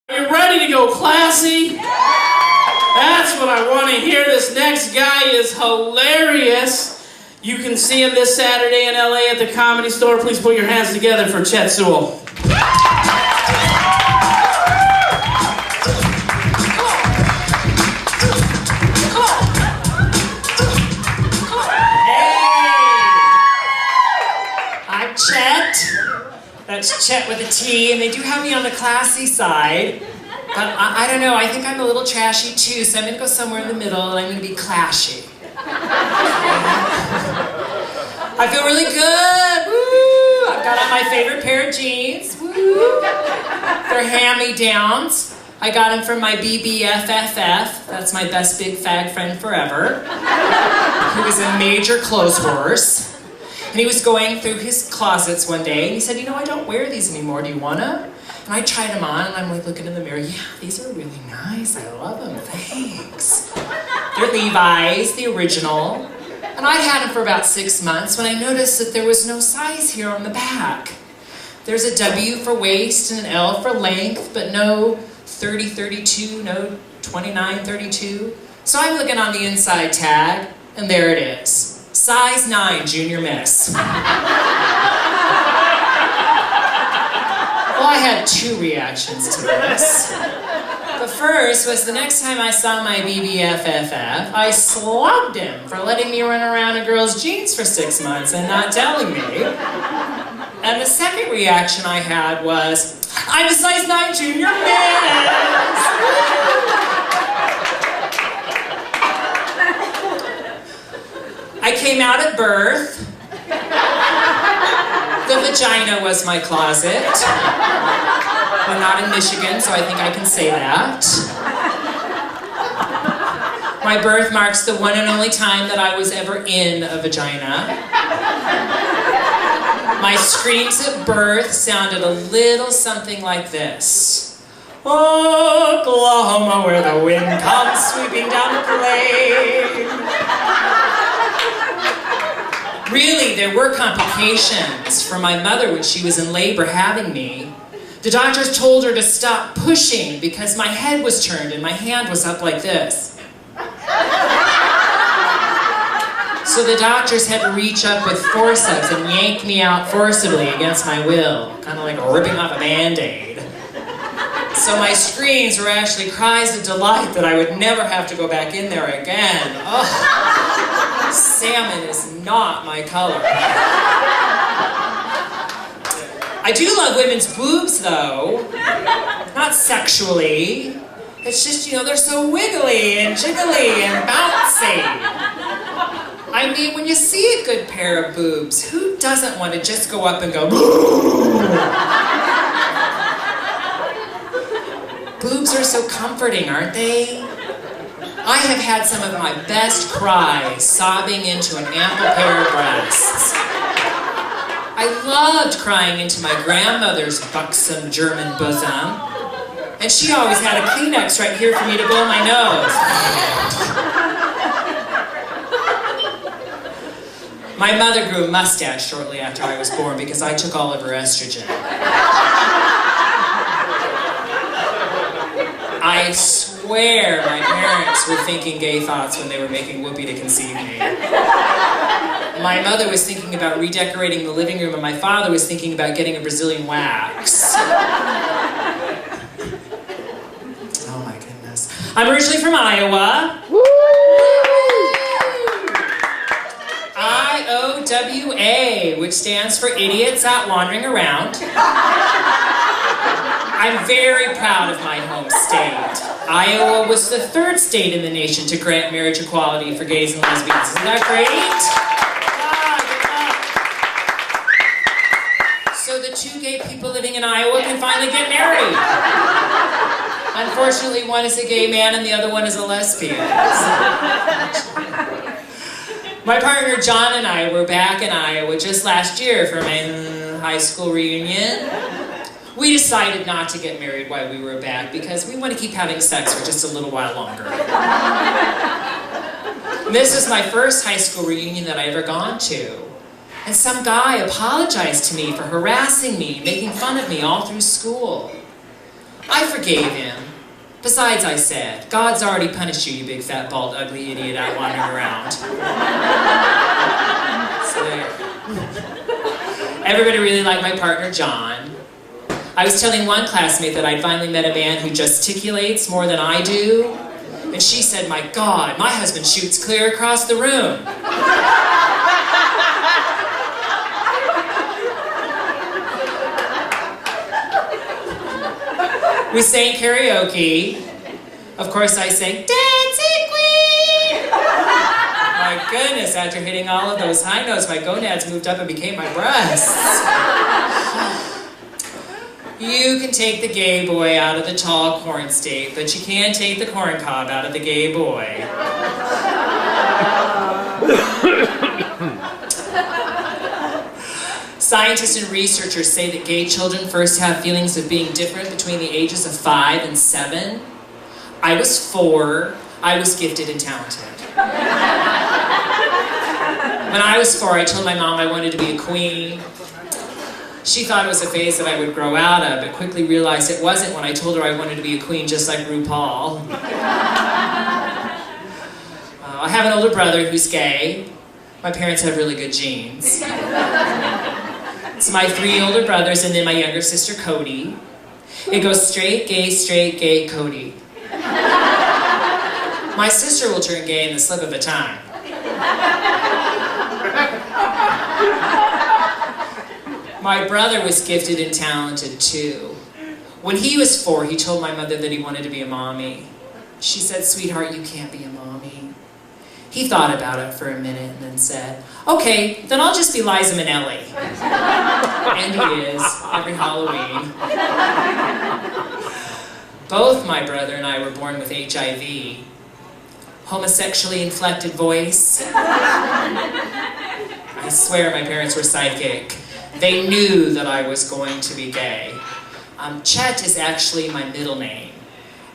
Are you ready to go classy? That's what I want to hear. This next guy is hilarious. You can see him this Saturday in LA at the Comedy Store. Please put your hands together for Chet Sewell. That's Chet with a T, and they do have me on the classy side. But I don't know, I think I'm a little trashy too, so I'm gonna go somewhere in the middle and I'm gonna be clashy. I feel really good, woo! I've got on my favorite pair of jeans, woo! They're hand-me-downs. I got them from my BBFFF, that's my best big fag friend forever, who is a major clothes horse. And he was going through his closets one day, and he said, you know, I don't wear these anymore, do you wanna? And I tried them on, and I'm like looking in the mirror, yeah, these are really nice, I love them, thanks. They're Levi's, the original. And I had them for about 6 months when I noticed that there was no size here on the back. There's a W for waist and an L for length, but no 30-32, no 29-32. So I'm looking on the inside tag, and there it is. Size 9, junior miss. Well, I had two reactions to this. The first was the next time I saw my BBFFF, I slugged him for letting me run around in girls' jeans for 6 months and not telling me. And the second reaction I had was, I'm a size 9 junior miss! I came out at birth. The vagina was my closet. We're not in Michigan, so I think I can say that. My birth marks the one and only time that I was ever in a vagina. My screams at birth sounded a little something like this. Oklahoma, where the wind comes sweeping down the plain. Really, there were complications for my mother when she was in labor having me. The doctors told her to stop pushing because my head was turned and my hand was up like this. So the doctors had to reach up with forceps and yank me out forcibly against my will, kind of like ripping off a Band-Aid. So my screams were actually cries of delight that I would never have to go back in there again. Oh. Salmon is not my color. I do love women's boobs, though. Not sexually. It's just, you know, they're so wiggly and jiggly and bouncy. I mean, when you see a good pair of boobs, who doesn't want to just go up and go, boo? Boobs are so comforting, aren't they? I have had some of my best cries sobbing into an ample pair of breasts. I loved crying into my grandmother's buxom German bosom. And she always had a Kleenex right here for me to blow my nose. My mother grew a mustache shortly after I was born because I took all of her estrogen. I swear my parents were thinking gay thoughts when they were making Whoopi to conceive me. My mother was thinking about redecorating the living room, and my father was thinking about getting a Brazilian wax. Oh my goodness. I'm originally from Iowa. IOWA, which stands for Idiots Out Wandering Around. I'm very proud of my home state. Iowa was the 3rd state in the nation to grant marriage equality for gays and lesbians. Isn't that great? So the 2 gay people living in Iowa can finally get married. Unfortunately, one is a gay man and the other one is a lesbian. My partner John and I were back in Iowa just last year for my high school reunion. We decided not to get married while we were back because we want to keep having sex for just a little while longer. This is my first high school reunion that I've ever gone to. And some guy apologized to me for harassing me, making fun of me all through school. I forgave him. Besides, I said, God's already punished you, you big, fat, bald, ugly idiot out wandering around. So there. Everybody really liked my partner, John. I was telling one classmate that I'd finally met a man who gesticulates more than I do. And she said, my God, my husband shoots clear across the room. We sang karaoke. Of course, I sang, Dancing Queen! My goodness, after hitting all of those high notes, my gonads moved up and became my breasts. You can take the gay boy out of the tall corn state, but you can't take the corn cob out of the gay boy. Scientists and researchers say that gay children first have feelings of being different between the ages of 5 and 7. I was 4. I was gifted and talented. When I was 4, I told my mom I wanted to be a queen. She thought it was a phase that I would grow out of, but quickly realized it wasn't when I told her I wanted to be a queen just like RuPaul. I have an older brother who's gay. My parents have really good genes. It's my 3 older brothers and then my younger sister, Cody. It goes straight, gay, Cody. My sister will turn gay in the slip of a tongue. My brother was gifted and talented too. When he was 4, he told my mother that he wanted to be a mommy. She said, sweetheart, you can't be a mommy. He thought about it for a minute and then said, okay, then I'll just be Liza Minnelli. And he is, every Halloween. Both my brother and I were born with HIV. Homosexually inflected voice. I swear my parents were psychic. They knew that I was going to be gay. Chet is actually my middle name.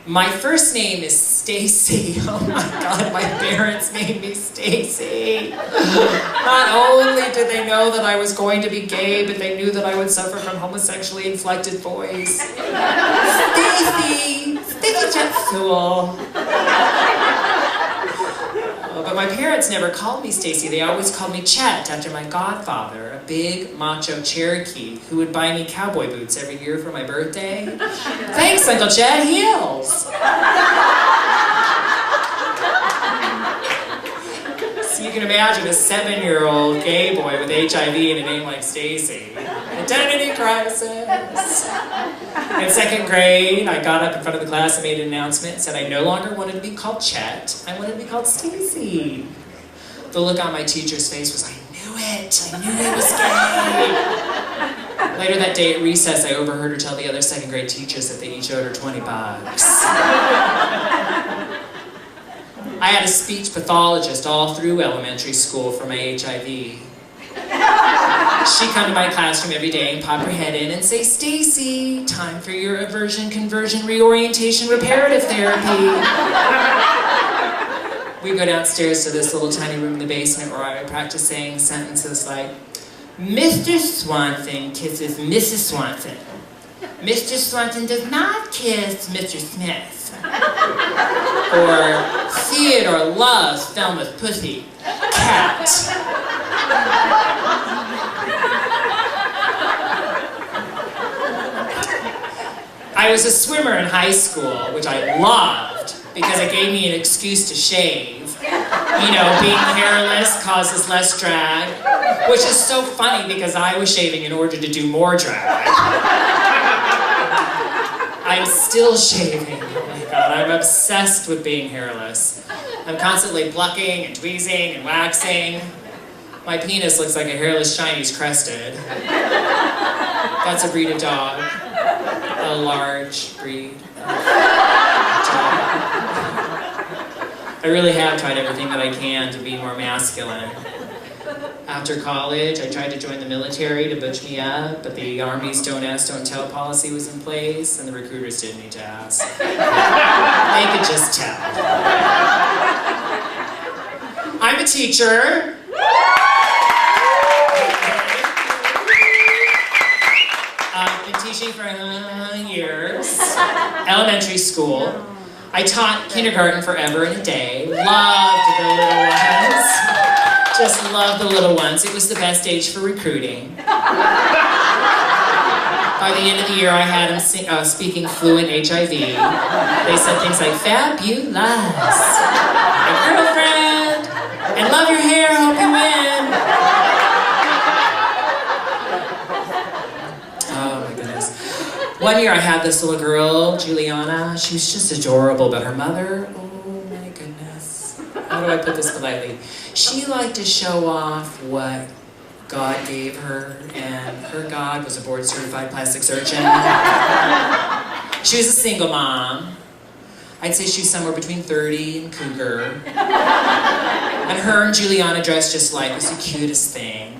My first name is Stacy. Oh my God, my parents named me Stacy. Not only did they know that I was going to be gay, but they knew that I would suffer from homosexually inflected voice. Stacy Chet Sewell. But my parents never called me Stacy. They always called me Chet after my godfather, a big macho Cherokee who would buy me cowboy boots every year for my birthday. Thanks, Uncle Chet. Heels. So you can imagine a 7-year-old gay boy with HIV and a name like Stacy. Identity crisis. In 2nd grade, I got up in front of the class and made an announcement and said I no longer wanted to be called Chet, I wanted to be called Stacy. The look on my teacher's face was, I knew it was gay. Later that day at recess, I overheard her tell the other 2nd grade teachers that they each owed her $20. I had a speech pathologist all through elementary school for my HIV. She'd come to my classroom every day and pop her head in and say, Stacy, time for your aversion, conversion, reorientation, reparative therapy. We'd go downstairs to this little tiny room in the basement where I would practice saying sentences like, Mr. Swanson kisses Mrs. Swanson. Mr. Swanson does not kiss Mr. Smith. Or Theodore loves Thelma's pussy. Cat. I was a swimmer in high school, which I loved because it gave me an excuse to shave. You know, being hairless causes less drag, which is so funny because I was shaving in order to do more drag. I'm still shaving. Oh my God, I'm obsessed with being hairless. I'm constantly plucking and tweezing and waxing. My penis looks like a hairless Chinese crested. That's a breed of dog. A large breed of dog. I really have tried everything that I can to be more masculine. After college, I tried to join the military to butch me up, but the Army's don't ask, don't tell policy was in place, and the recruiters didn't need to ask. They could just tell. I'm a teacher. I've been teaching for years. Elementary school. I taught kindergarten forever and a day. Loved the little ones. Just loved the little ones. It was the best age for recruiting. By the end of the year, I had him speaking fluent HIV. They said things like, fabulous, a girlfriend, and love your hair, hope you win. Oh my goodness. One year I had this little girl, Juliana. She was just adorable, but her mother, oh my goodness. How do I put this politely? She liked to show off what God gave her, and her God was a board-certified plastic surgeon. She was a single mom. I'd say she was somewhere between 30 and cougar. And her and Juliana dressed just like, it was the cutest thing.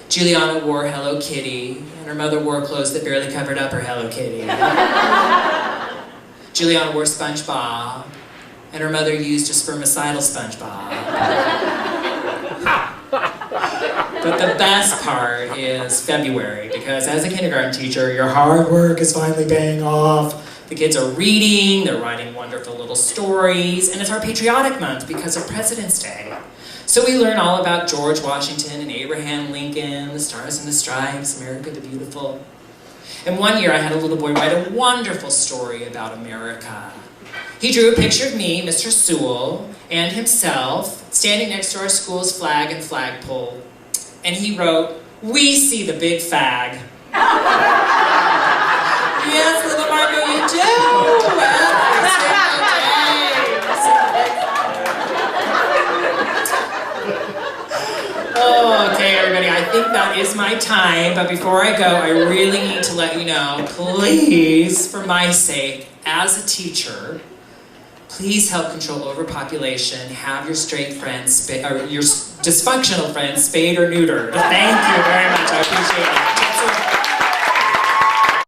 Juliana wore Hello Kitty, and her mother wore clothes that barely covered up her Hello Kitty. Juliana wore SpongeBob, and her mother used a spermicidal SpongeBob. But the best part is February, because as a kindergarten teacher, your hard work is finally paying off. The kids are reading, they're writing wonderful little stories, and it's our patriotic month because of President's Day. So we learn all about George Washington and Abraham Lincoln, the Stars and the Stripes, America the Beautiful. And one year I had a little boy write a wonderful story about America. He drew a picture of me, Mr. Sewell, and himself, standing next to our school's flag and flagpole. And he wrote, "We see the big fag." Yes, little Marco, you do. Oh, okay, everybody, I think that is my time. But before I go, I really need to let you know, please, for my sake, as a teacher, please help control overpopulation. Have your straight friends, or your dysfunctional friends spayed or neutered. Thank you very much. I appreciate it.